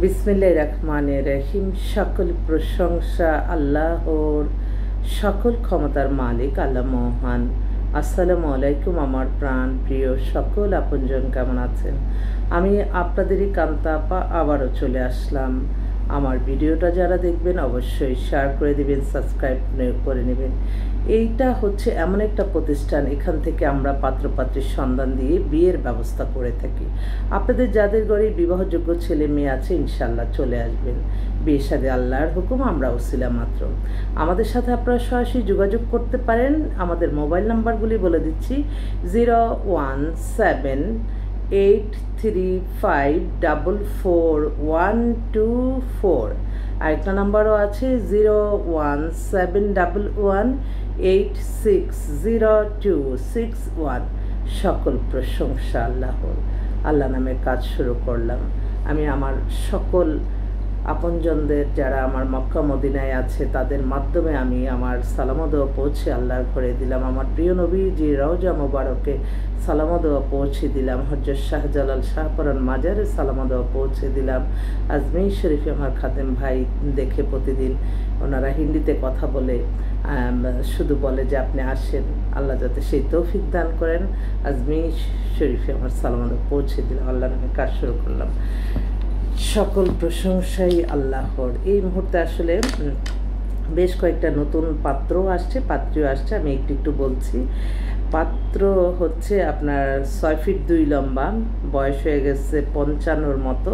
বিসমিল্লাহির রহমানির রহিম। সকল প্রশংসা আল্লাহর, সকল ক্ষমতার মালিক আল্লাহ মহান। আসসালামু আলাইকুম আমার প্রাণ প্রিয় সকল আপনজন, কেমন আছেন? আমি আপনাদেরই কান্তা আপা আবারও চলে আসলাম। আমার ভিডিওটা যারা দেখবেন অবশ্যই শেয়ার করে দিবেন, সাবস্ক্রাইব করে নেবেন। এইটা হচ্ছে এমন একটা প্রতিষ্ঠান, এখান থেকে আমরা পাত্রপাত্রীর সন্ধান দিয়ে বিয়ের ব্যবস্থা করে থাকি। আপনাদের যাদের ঘরে বিবাহযোগ্য ছেলে মেয়ে আছে ইনশাল্লাহ চলে আসবেন। বিয়ে শাদী আল্লাহর হুকুম, আমরা ওসিলা মাত্র। আমাদের সাথে আপনারা সরাসরি যোগাযোগ করতে পারেন। আমাদের মোবাইল নাম্বারগুলি বলে দিচ্ছি: 01783544124। আরেকটা নাম্বারও আছে 01711860261। সকল প্রশংসা আল্লাহর। আল্লাহ নামে কাজ শুরু করলাম। আমি আমার সকল আপনজনদের যারা আমার মক্কা মদিনায় আছে তাদের মাধ্যমে আমি আমার সালামদোয়া পৌঁছে আল্লাহর ঘরে দিলাম। আমার প্রিয় নবীজি রওজা মোবারকে সালামদোয়া পৌঁছে দিলাম। হযরত শাহজালাল শাহপরান মাজারে সালামদোয়া পৌঁছে দিলাম। আজমির শরীফে আমার খাদেম ভাই দেখে প্রতিদিন ওনারা হিন্দিতে কথা বলে, শুধু বলে যে আপনি আসেন, আল্লাহ যাতে সেই তৌফিক দান করেন। আজমির শরীফে আমার সালামদোয়া পৌঁছে দিলাম। আল্লাহ নামে কাজ শুরু করলাম। সকল প্রশংসাই আল্লাহর। এই মুহূর্তে আসলে বেশ কয়েকটা নতুন পাত্রও আসছে, পাত্রীও আসছে। আমি একটু বলছি। পাত্র হচ্ছে আপনার 6 ফিট 2 লম্বা, বয়স হয়ে গেছে 55-র মতো,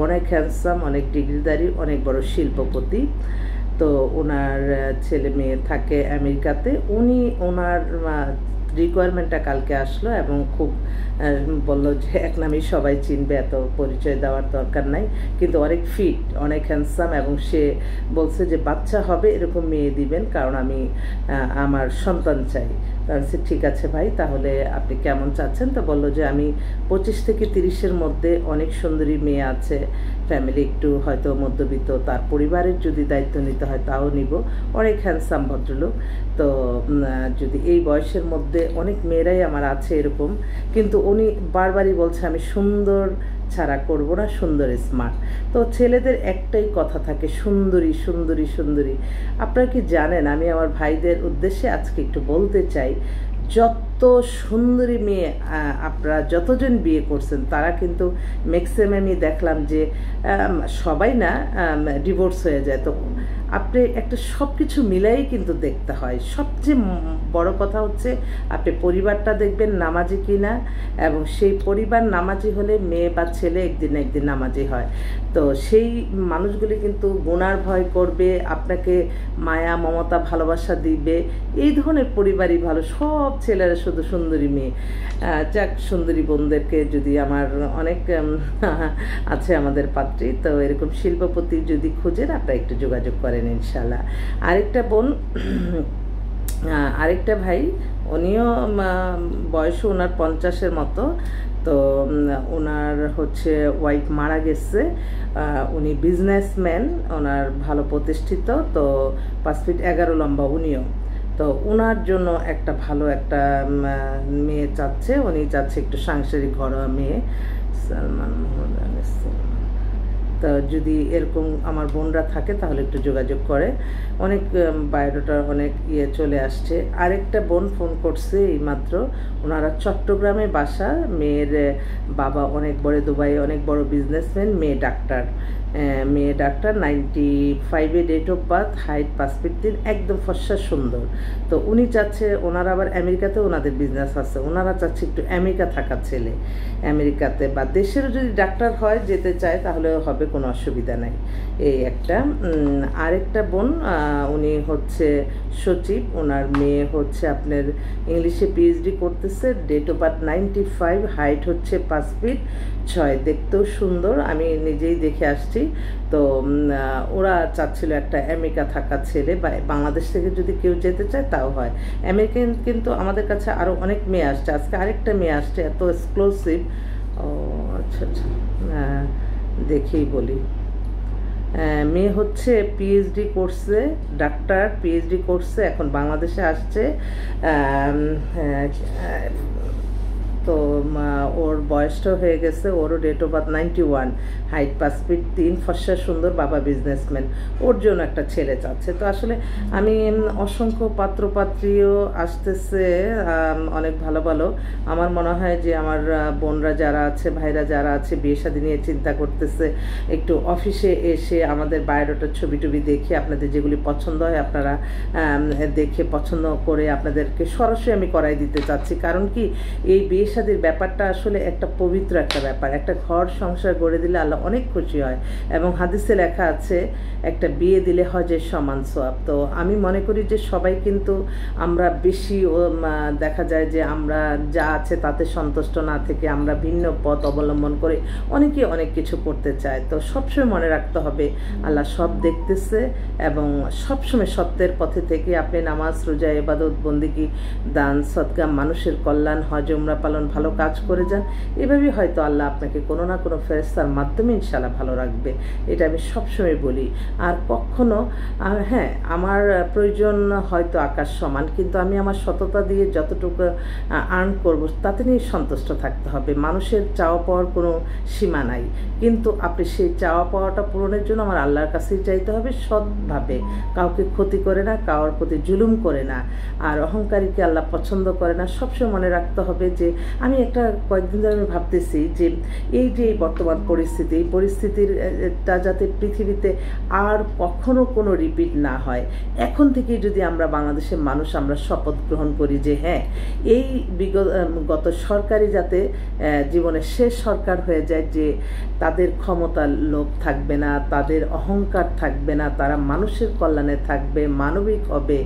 অনেক হ্যান্ডসাম, অনেক ডিগ্রিদারি, অনেক বড় শিল্পপতি। তো ওনার ছেলে মেয়ে থাকে আমেরিকাতে। উনি ওনার রিকোয়ারমেন্টটা কালকে আসলো এবং খুব বললো যে এক নামেই সবাই চিনবে, এত পরিচয় দেওয়ার দরকার নাই, কিন্তু অনেক ফিট, অনেক হ্যান্ডসাম, এবং সে বলছে যে বাচ্চা হবে এরকম মেয়ে দিবেন, কারণ আমি আমার সন্তান চাই। সে ঠিক আছে ভাই, তাহলে আপনি কেমন চাচ্ছেন? তো বললো যে আমি 25 থেকে 30-এর মধ্যে, অনেক সুন্দরী মেয়ে আছে, ফ্যামিলি একটু হয়তো মধ্যবিত্ত, তার পরিবারের যদি দায়িত্ব নিতে হয় তাও নিব, অনেক হ্যান্ডসাম ভদ্রলোক। তো যদি এই বয়সের মধ্যে, অনেক মেয়েরাই আমার আছে এরকম, কিন্তু উনি বারবারই বলছে আমি সুন্দর ছাড়া করব না, সুন্দর স্মার্ট। তো ছেলেদের একটাই কথা থাকে, সুন্দরী সুন্দরী সুন্দরী। আপনারা কি জানেন, আমি আমার ভাইদের উদ্দেশ্যে আজকে একটু বলতে চাই, যত সুন্দরী মেয়ে আপনারা যতজন বিয়ে করছেন তারা কিন্তু ম্যাক্সিমামই দেখলাম যে সবাই না, ডিভোর্স হয়ে যায়। তো আপনি একটা সব কিছু মিলাই কিন্তু দেখতে হয়। সবচেয়ে বড় কথা হচ্ছে আপনি পরিবারটা দেখবেন নামাজি কিনা, এবং সেই পরিবার নামাজি হলে মেয়ে বা ছেলে একদিন না একদিন নামাজি হয়। তো সেই মানুষগুলি কিন্তু গুনার ভয় করবে, আপনাকে মায়া মমতা ভালোবাসা দিবে, এই ধরনের পরিবারই ভালো। সব ছেলেরা শুধু সুন্দরী মেয়ে। যাক, সুন্দরী বোনদেরকে যদি, আমার অনেক আছে আমাদের পাত্রী, তো এরকম শিল্পপতি যদি খুঁজেন আপনারা একটু যোগাযোগ করেন ইনশাল্লাহ। আরেকটা ভাই, উনিও বয়স ওনার 50-এর মতো। তো ওনার হচ্ছে ওয়াইফ মারা গেছে, উনি বিজনেসম্যান, ওনার ভালো প্রতিষ্ঠিত। তো 5 ফিট 11 লম্বা উনিও। তো ওনার জন্য একটা ভালো একটা মেয়ে চাচ্ছে, উনি চাচ্ছে একটু সাংসারিক ঘরোয়া মেয়ে। সালমান মোহাম্মদ। তো যদি এরকম আমার বোনরা থাকে তাহলে একটু যোগাযোগ করে। অনেক বায়োডাটা অনেক চলে আসছে। আরেকটা বোন ফোন করছে এইমাত্র, ওনারা চট্টগ্রামে বাসা, মেয়ের বাবা অনেক বড়, দুবাইয়ে অনেক বড় বিজনেসম্যান, মেয়ে ডাক্তার। 95-এ date of birth, height 5 feet 3, একদম ফর্সা সুন্দর। তো উনি চাচ্ছে, ওনারা আবার আমেরিকাতে ওনাদের বিজনেস আছে, ওনারা চাচ্ছে একটু আমেরিকা থাকা ছেলে, আমেরিকাতে বা দেশেরও যদি ডাক্তার হয় যেতে চায় তাহলেও হবে, কোনো অসুবিধা নাই। এই একটা। আরেকটা বোন, উনি হচ্ছে সচিব, ওনার মেয়ে হচ্ছে আপনার ইংলিশে পিএইচডি করতেছে, ডেট অফ বার্থ 95, হাইট হচ্ছে 5 ফিট 6, দেখতেও সুন্দর, আমি নিজেই দেখে আসছি। তো ওরা চাচ্ছিল একটা আমেরিকা থাকা ছেলে, বা বাংলাদেশ থেকে যদি কেউ যেতে চায় তাও হয়। আমেরিকান কিন্তু আমাদের কাছে আরও অনেক মেয়ে আসছে। আজকে আরেকটা মেয়ে আসছে, এত এক্সক্লুসিভ। ও আচ্ছা আচ্ছা, দেখেই বলি। মেয়ে হচ্ছে পিএইচডি করছে, ডাক্তার, পিএইচডি করছে, এখন বাংলাদেশে আসছে। তো ওর বয়সটাও হয়ে গেছে, ওরও date of birth 91, height 5 feet 3, ফর্সা সুন্দর, বাবা বিজনেসম্যান, ওর জন্য একটা ছেলে চাচ্ছে। তো আসলে আমি অসংখ্য পাত্রপাত্রীও আসতেছে, অনেক ভালো ভালো। আমার মনে হয় যে আমার বোনরা যারা আছে, ভাইরা যারা আছে, বিয়ে শাদী নিয়ে চিন্তা করতেছে, একটু অফিসে এসে আমাদের বায়োডাটার ছবি টবি দেখে আপনাদের যেগুলি পছন্দ হয় আপনারা দেখে পছন্দ করে আপনাদেরকে সরাসরি আমি করাই দিতে চাচ্ছি। কারণ কি, এই বিয়ে শাদীর ব্যাপারটা আসলে একটা পবিত্র একটা ব্যাপার। একটা ঘর সংসার গড়ে দিলে আল্লাহ অনেক খুশি হয়, এবং হাদিসে লেখা আছে একটা বিয়ে দিলে হজের সমান সওয়াব। তো আমি মনে করি যে সবাই কিন্তু আমরা বেশি দেখা যায় যে আমরা যা আছে তাতে সন্তুষ্ট না থেকে আমরা ভিন্ন পথ অবলম্বন করে অনেকে অনেক কিছু করতে চায়। তো সবসময় মনে রাখতে হবে আল্লাহ সব দেখতেছে, এবং সবসময় সত্যের পথে থেকে আপনি নামাজ, রোজা, ইবাদত, বন্দেগী, দান, সদকা, মানুষের কল্যাণ, হজ, উমরা পালন, ভালো কাজ করে যান। এভাবেই হয়তো আল্লাহ আপনাকে কোনো না কোনো ফেরেশতার মাধ্যমে ইনশাআল্লাহ ভালো রাখবে, এটা আমি সবসময় বলি। আর কখনো হ্যাঁ, আমার প্রয়োজন হয়তো আকাশ সমান, কিন্তু আমি আমার সততা দিয়ে যতটুকু আর্ন করব তাতে নিয়ে সন্তুষ্ট থাকতে হবে। মানুষের চাওয়া পাওয়ার কোনো সীমা নাই, কিন্তু আপনি সেই চাওয়া পাওয়াটা পূরণের জন্য আমার আল্লাহর কাছেই চাইতে হবে, সৎভাবে, কাউকে ক্ষতি করে না, কারোর প্রতি জুলুম করে না। আর অহংকারীকে আল্লাহ পছন্দ করে না। সবসময় মনে রাখতে হবে যে আমি একটা কয়েকদিন ধরে আমি ভাবতেছি যে এই যে বর্তমান পরিস্থিতি, এই পরিস্থিতিটা যাতে পৃথিবীতে আর কখনো কোনো রিপিট না হয়, এখন থেকেই যদি আমরা বাংলাদেশের মানুষ আমরা শপথ গ্রহণ করি যে হ্যাঁ, এই গত সরকারই যাতে জীবনের শেষ সরকার হয়ে যায়, যে তাদের ক্ষমতার লোভ থাকবে না, তাদের অহংকার থাকবে না, তারা মানুষের কল্যাণে থাকবে, মানবিক হবে।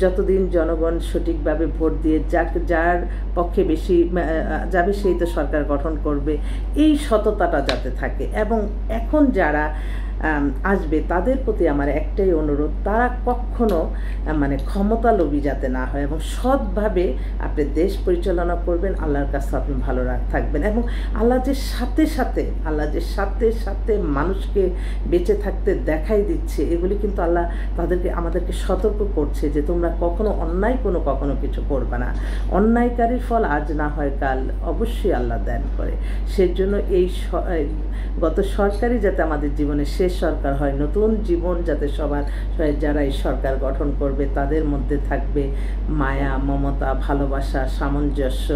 যতদিন জনগণ সঠিকভাবে ভোট দিয়ে যার পক্ষে বেশি যাবে সেই তো সরকার গঠন করবে, এই সততাটা যাতে থাকে। এবং এখন যারা আসবে তাদের প্রতি আমার একটাই অনুরোধ, তারা কখনো মানে ক্ষমতালোভী যাতে না হয়, এবং সৎভাবে আপনি দেশ পরিচালনা করবেন, আল্লাহর কাছে আপনি ভালো থাকবেন। এবং আল্লাহ যে সাথে সাথে মানুষকে বেঁচে থাকতে দেখাই দিচ্ছে, এগুলি কিন্তু আল্লাহ আমাদেরকে সতর্ক করছে যে তোমরা কখনো অন্যায় কখনো কিছু করবে না। অন্যায়কারীর ফল আজ না হয় কাল অবশ্যই আল্লাহ দান করে। সেজন্য এই গত সরকারই যাতে আমাদের জীবনে শেষ সরকার হয়, নতুন জীবন যাতে সবার যারা এই সরকার গঠন করবে তাদের মধ্যে থাকবে মায়া, মমতা, ভালোবাসা, সামঞ্জস্য।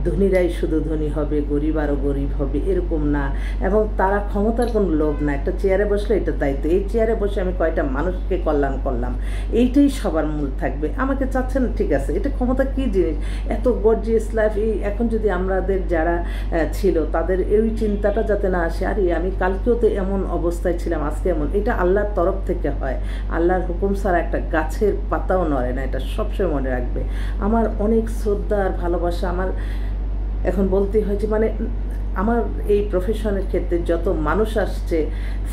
ধনীরাই শুধু ধনী হবে, গরিব আরও গরিব হবে, এরকম না। এবং তারা ক্ষমতার কোনো লোভ না, একটা চেয়ারে বসলে এটা দায়িত্ব, এই চেয়ারে বসে আমি কয়টা মানুষকে কল্যাণ করলাম, এইটাই সবার মূল থাকবে। আমাকে চাচ্ছেন ঠিক আছে, এটা ক্ষমতা কী জিনিস, এত গর্জিয়াস লাইফ, এই এখন যদি আমাদের যারা ছিল তাদের এই চিন্তাটা যাতে না আসে, আরে আমি কালকেও তো এমন অবস্থায় ছিলাম, আজকে এমন, এটা আল্লাহর তরফ থেকে হয়। আল্লাহর হুকুম ছাড়া একটা গাছের পাতাও নড়ে না, এটা সবসময় মনে রাখবে। আমার অনেক শ্রদ্ধা আর ভালোবাসা, আমার এখন বলতেই হয় যে মানে আমার এই প্রফেশনের ক্ষেত্রে যত মানুষ আসছে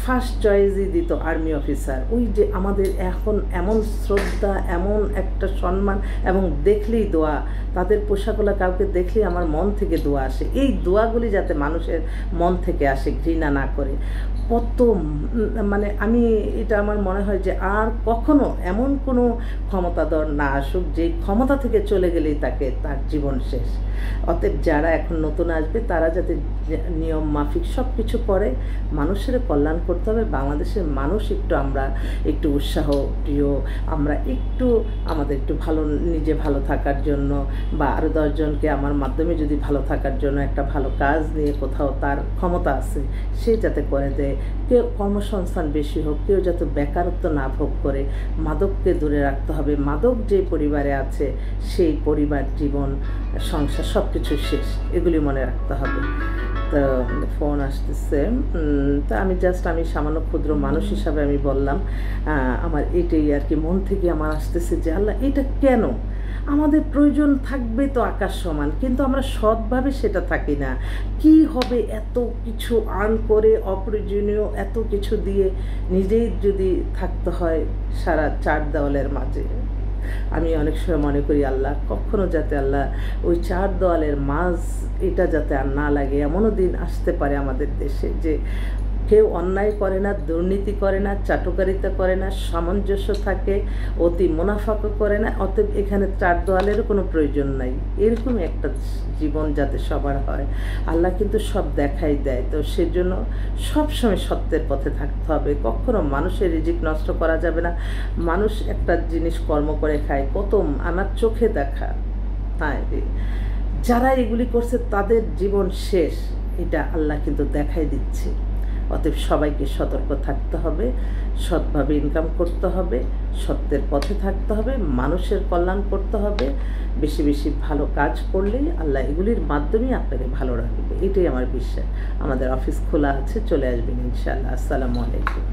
ফার্স্ট চয়েসই দিত আর্মি অফিসার। ওই যে আমাদের এখন এমন শ্রদ্ধা, এমন একটা সম্মান, এবং দেখলেই দোয়া, তাদের পোশাকগুলো কাউকে দেখলেই আমার মন থেকে দোয়া আসে। এই দোয়াগুলি যাতে মানুষের মন থেকে আসে, ঘৃণা না করে। কত মানে আমি এটা আমার মনে হয় যে আর কখনো এমন কোনো ক্ষমতাধর না আসুক যে ক্ষমতা থেকে চলে গেলেই তার জীবন শেষ। অতএব যারা এখন নতুন আসবে তারা যাতে নিয়ম মাফিক সব কিছু করে, মানুষের কল্যাণ করতে হবে। বাংলাদেশের মানুষ আমরা একটু উৎসাহ প্রিয়, আমরা আমাদের একটু ভালো, নিজে ভালো থাকার জন্য বা আরও 10 জনকে আমার মাধ্যমে যদি ভালো থাকার জন্য একটা ভালো কাজ নিয়ে কোথাও তার ক্ষমতা আছে সে যাতে করে দেয়। কেউ কর্মসংস্থান বেশি হোক, কেউ যাতে বেকারত্ব না ভোগ করে। মাদককে দূরে রাখতে হবে। মাদক যে পরিবারে আছে সেই পরিবার, জীবন, সংসার সব কিছু শেষ, এগুলি মনে রাখতে হবে। তো ফোন আসতেছে, তো আমি সামান্য ক্ষুদ্র মানুষ হিসাবে আমি বললাম, আমার এটাই আর কি মন থেকে আমার আসতেছে যে আল্লাহ এটা কেন, আমাদের প্রয়োজন থাকবে তো আকাশ সমান, কিন্তু আমরা সৎভাবে সেটা থাকি না। কি হবে এত কিছু আর্ন করে, অপ্রয়োজনীয় এত কিছু দিয়ে নিজেই যদি থাকতে হয় সারা 4 দেওয়ালের মাঝে। আমি অনেক সময় মনে করি আল্লাহ কখনো যাতে আল্লাহ ওই 4 দেওয়ালের মাঝ এটা যাতে আর না লাগে। এমনও দিন আসতে পারে আমাদের দেশে যে কেউ অন্যায় করে না, দুর্নীতি করে না, চাটুকারিতা করে না, সামঞ্জস্য থাকে, অতি মুনাফাকও করে না। অতএব এখানে চার দোয়ালেরও কোনো প্রয়োজন নাই। এরকমই একটা জীবন যাতে সবার হয়, আল্লাহ কিন্তু সব দেখাই দেয়। তো সেজন্য সবসময় সত্যের পথে থাকতে হবে। কখনো মানুষের রিজিক নষ্ট করা যাবে না। মানুষ একটা জিনিস কর্ম করে খায়, কত আমার চোখে দেখা, হ্যাঁ, যারা এগুলি করছে তাদের জীবন শেষ, এটা আল্লাহ কিন্তু দেখাই দিচ্ছে। অতএব সবাইকে সতর্ক থাকতে হবে, সৎভাবে ইনকাম করতে হবে, সত্যের পথে থাকতে হবে, মানুষের কল্যাণ করতে হবে। বেশি বেশি ভালো কাজ করলেই আল্লাহ এগুলির মাধ্যমেই আপনাকে ভালো রাখবে, এটাই আমার বিশ্বাস। আমাদের অফিস খোলা আছে, চলে আসবেন ইনশাআল্লাহ। আসসালামু আলাইকুম।